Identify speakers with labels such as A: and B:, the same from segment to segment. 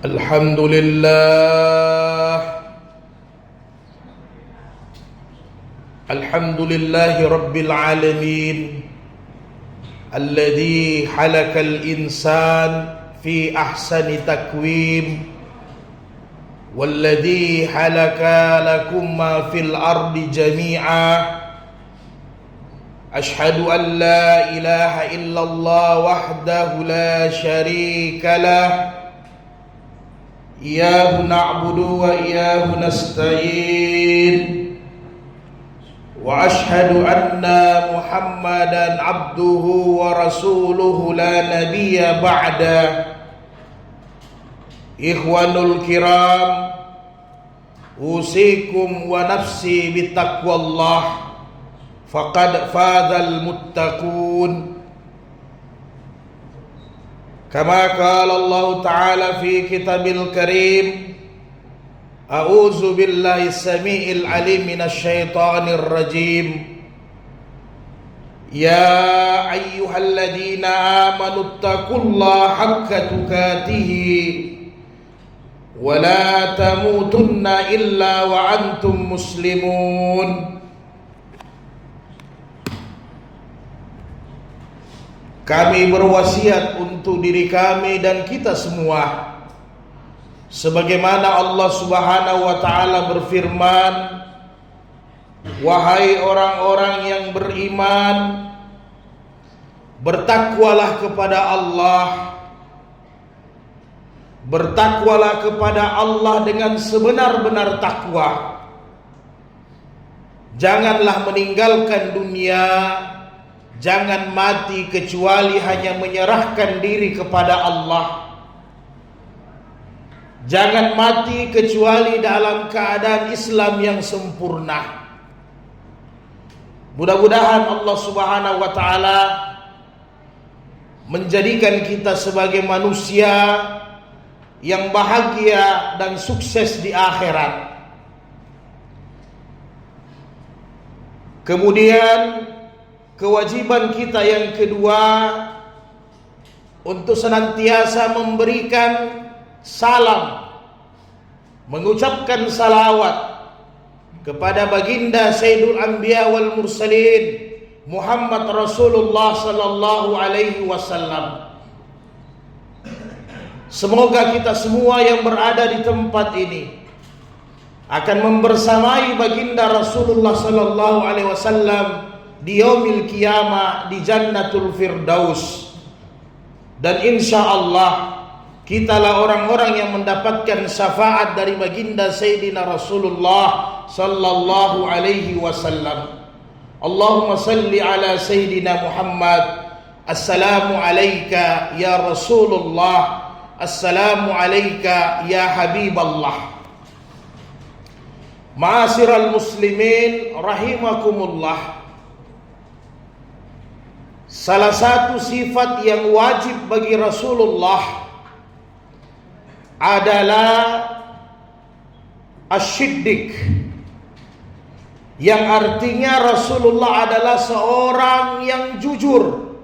A: الحمد لله رب العالمين الذي خلق الإنسان في أحسن تقويم والذي خلق لكم ما في الأرض جميعا أشهد أن لا إله إلا الله وحده لا شريك له إياه نعبد وإياه نستعين وأشهد أن محمدا عبده ورسوله لا نبي بعده إخوان الكرام أوصيكم ونفسي بتقوى الله فقد فاز المتقون كما قال الله تعالى في كتاب الكريم أعوذ بالله السميع العليم من الشيطان الرجيم يا أيها الذين آمنوا اتقوا الله حق تقاته ولا تموتن إلا وأنتم مسلمون. Kami berwasiat untuk diri kami dan kita semua, sebagaimana Allah Subhanahu wa taala berfirman, wahai orang-orang yang beriman, bertakwalah kepada Allah. Bertakwalah kepada Allah dengan sebenar-benar takwa. Janganlah meninggalkan dunia, jangan mati kecuali hanya menyerahkan diri kepada Allah. Jangan mati kecuali dalam keadaan Islam yang sempurna. Mudah-mudahan Allah Subhanahu wa taala menjadikan kita sebagai manusia yang bahagia dan sukses di akhirat. Kemudian kewajiban kita yang kedua untuk senantiasa memberikan salam, mengucapkan salawat kepada baginda Sayyidul Anbiya wal Mursalin Muhammad Rasulullah sallallahu alaihi wasallam. Semoga kita semua yang berada di tempat ini akan membersamai baginda Rasulullah sallallahu alaihi wasallam di yaumil qiyamah di Jannatul Firdaus. Dan insyaallah kitalah orang-orang yang mendapatkan syafaat dari baginda Sayyidina Rasulullah sallallahu alaihi wasallam. Allahumma salli ala Sayyidina Muhammad. Assalamu alayka ya Rasulullah. Assalamu alayka ya Habiballah. Ma'asyiral muslimin rahimakumullah. Salah satu sifat yang wajib bagi Rasulullah adalah asyiddiq, yang artinya Rasulullah adalah seorang yang jujur,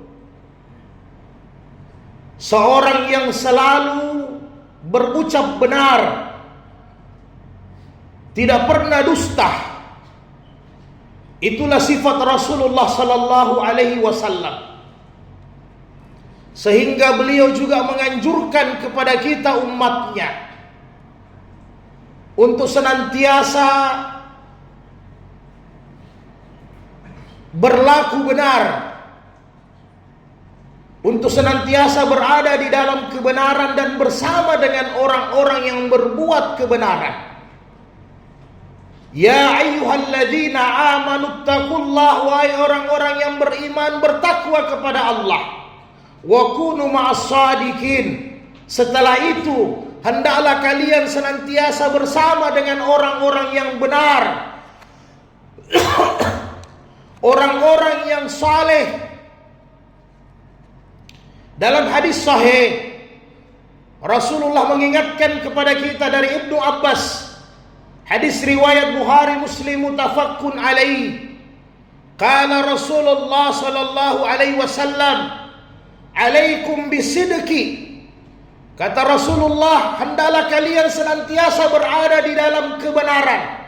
A: seorang yang selalu berucap benar, tidak pernah dusta. Itulah sifat Rasulullah sallallahu alaihi wasallam. Sehingga beliau juga menganjurkan kepada kita umatnya untuk senantiasa berlaku benar, untuk senantiasa berada di dalam kebenaran dan bersama dengan orang-orang yang berbuat kebenaran. Ya ayyuhalladzina amanu taqullaha, wahai orang-orang yang beriman, bertakwa kepada Allah. Wa kunu ma'as shadiqin. Setelah itu hendaklah kalian senantiasa bersama dengan orang-orang yang benar, orang-orang yang saleh. Dalam hadis sahih Rasulullah mengingatkan kepada kita dari Ibnu Abbas, hadis riwayat Bukhari Muslim muttafaqun alaih. Qala Rasulullah sallallahu alaihi wasallam, alaikum bisidqi Kata Rasulullah, hendaklah kalian senantiasa berada di dalam kebenaran.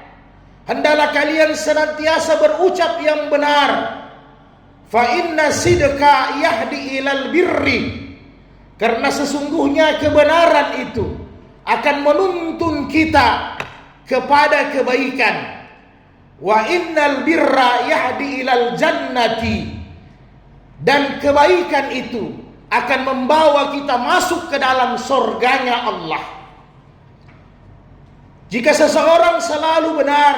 A: Hendaklah kalian senantiasa berucap yang benar. Fa inna sidqa yahdi ilal birri. Karena sesungguhnya kebenaran itu akan menuntun kita kepada kebaikan. Wa innal birra yahdi ilal jannati. Dan kebaikan itu akan membawa kita masuk ke dalam surganya Allah. Jika seseorang selalu benar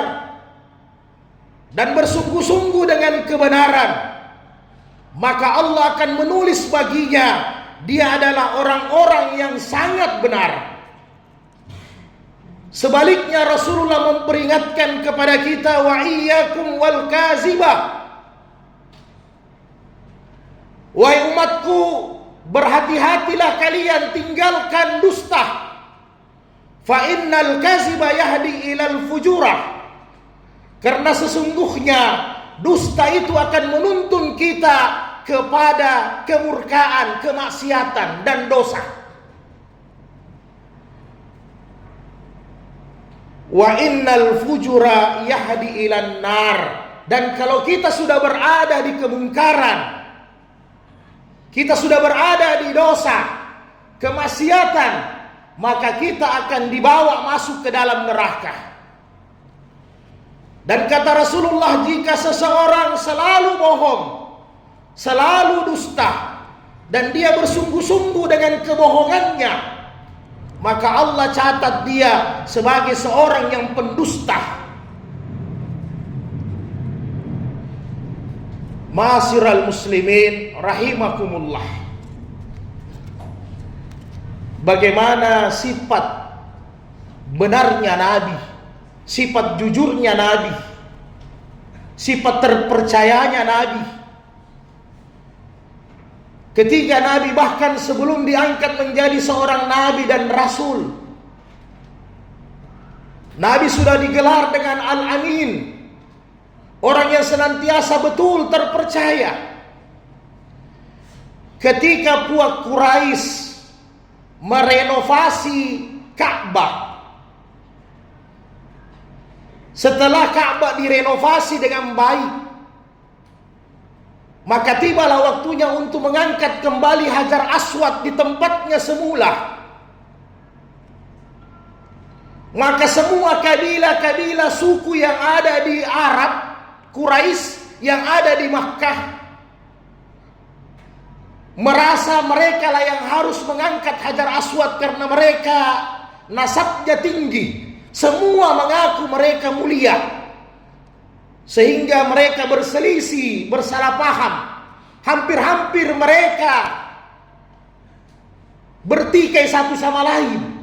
A: dan bersungguh-sungguh dengan kebenaran, maka Allah akan menulis baginya dia adalah orang-orang yang sangat benar. Sebaliknya Rasulullah memperingatkan kepada kita, wa iyyakum wal kazibah. Wahai umatku, berhati-hatilah kalian, tinggalkan dusta. Fa innal kaziba yahdi ilal fujurah. Karena sesungguhnya dusta itu akan menuntun kita kepada kemurkaan, kemaksiatan dan dosa. Wa innal fujura yahdi ilan nar. Dan kalau kita sudah berada di kemungkaran, kita sudah berada di dosa, kemaksiatan, maka kita akan dibawa masuk ke dalam neraka. Dan kata Rasulullah, jika seseorang selalu bohong, selalu dusta, dan dia bersungguh-sungguh dengan kebohongannya, maka Allah catat dia sebagai seorang yang pendusta. Ma'asyiral muslimin rahimakumullah. Bagaimana sifat benarnya Nabi, sifat jujurnya Nabi, sifat terpercayanya Nabi. Ketika Nabi bahkan sebelum diangkat menjadi seorang Nabi dan Rasul, Nabi sudah digelar dengan Al-Amin, orang yang senantiasa betul terpercaya. Ketika puak Quraisy merenovasi Ka'bah, setelah Ka'bah direnovasi dengan baik, maka tibalah waktunya untuk mengangkat kembali Hajar Aswad di tempatnya semula. Maka semua kabilah-kabilah suku yang ada di Arab, Quraisy yang ada di Makkah, merasa mereka lah yang harus mengangkat Hajar Aswad karena mereka nasabnya tinggi. Semua mengaku mereka mulia, sehingga mereka berselisih, bersalah paham. Hampir-hampir mereka bertikai satu sama lain.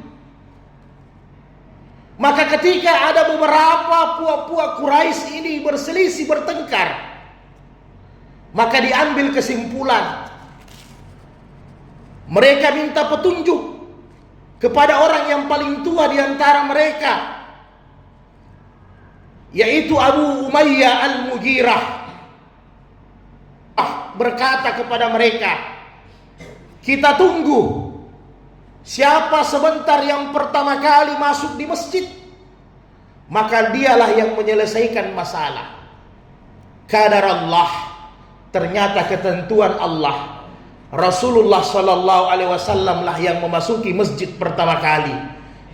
A: Maka ketika ada beberapa puak-puak Quraisy ini berselisih, bertengkar, maka diambil kesimpulan. Mereka minta petunjuk kepada orang yang paling tua di antara mereka, yaitu Abu Umayyah Al-Mughirah. Berkata kepada mereka, kita tunggu siapa sebentar yang pertama kali masuk di masjid, maka dialah yang menyelesaikan masalah. Qadar Allah, ternyata ketentuan Allah. Rasulullah sallallahu alaihi wasallam lah yang memasuki masjid pertama kali,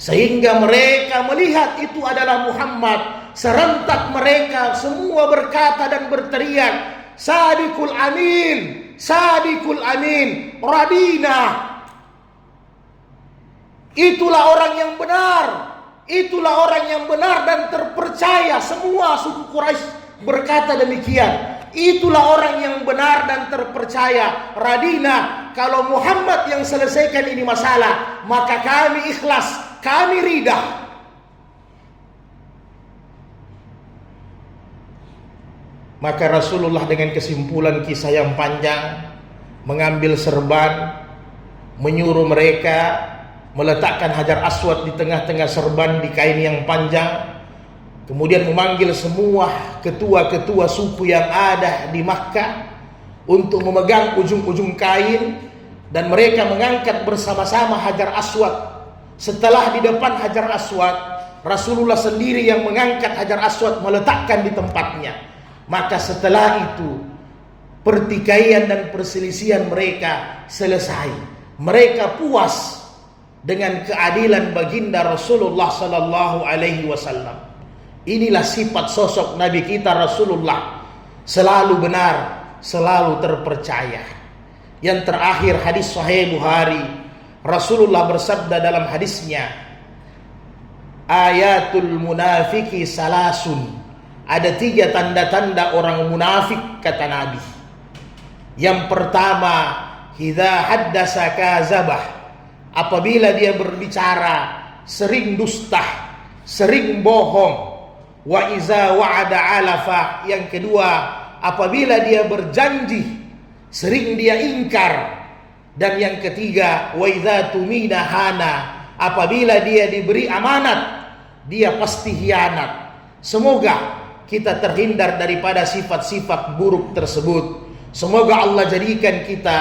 A: sehingga mereka melihat itu adalah Muhammad. Serentak mereka semua berkata dan berteriak, Sadiqul Amin, Sadiqul Amin, Radina. Itulah orang yang benar, itulah orang yang benar dan terpercaya. Semua suku Quraisy berkata demikian. Itulah orang yang benar dan terpercaya. Radina, kalau Muhammad yang selesaikan ini masalah, maka kami ikhlas, kami ridha. Maka Rasulullah dengan kesimpulan kisah yang panjang mengambil serban, menyuruh mereka meletakkan Hajar Aswad di tengah-tengah serban di kain yang panjang. Kemudian memanggil semua ketua-ketua suku yang ada di Makkah untuk memegang ujung-ujung kain, dan mereka mengangkat bersama-sama Hajar Aswad. Setelah di depan Hajar Aswad, Rasulullah sendiri yang mengangkat Hajar Aswad, meletakkan di tempatnya. Maka setelah itu pertikaian dan perselisihan mereka selesai. Mereka puas dengan keadilan baginda Rasulullah sallallahu alaihi wasallam. Inilah sifat sosok Nabi kita Rasulullah, selalu benar, selalu terpercaya. Yang terakhir hadis Sahih Bukhari, Rasulullah bersabda dalam hadisnya, ayatul munafiki salasun. Ada 3 tanda-tanda orang munafik kata Nabi. Yang pertama, idza haddasa kazabah. Apabila dia berbicara sering dusta, sering bohong. Wa iza wa'ada alafa. Yang kedua, apabila dia berjanji sering dia ingkar. Dan yang ketiga, wa idza tumina hana. Apabila dia diberi amanat, dia pasti hianat. Semoga kita terhindar daripada sifat-sifat buruk tersebut. Semoga Allah jadikan kita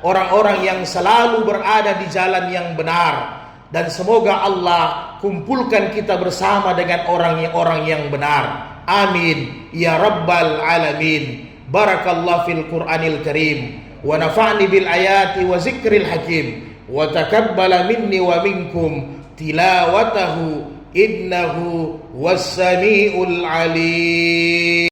A: orang-orang yang selalu berada di jalan yang benar. Dan semoga Allah kumpulkan kita bersama dengan orang-orang yang benar. Amin ya rabbal alamin. Barakallahu fil Qur'anil Karim wa nafa'ni bil ayati wa zikril hakim wa takabbala minni wa minkum tilawatahu innahu was-sami'ul alim.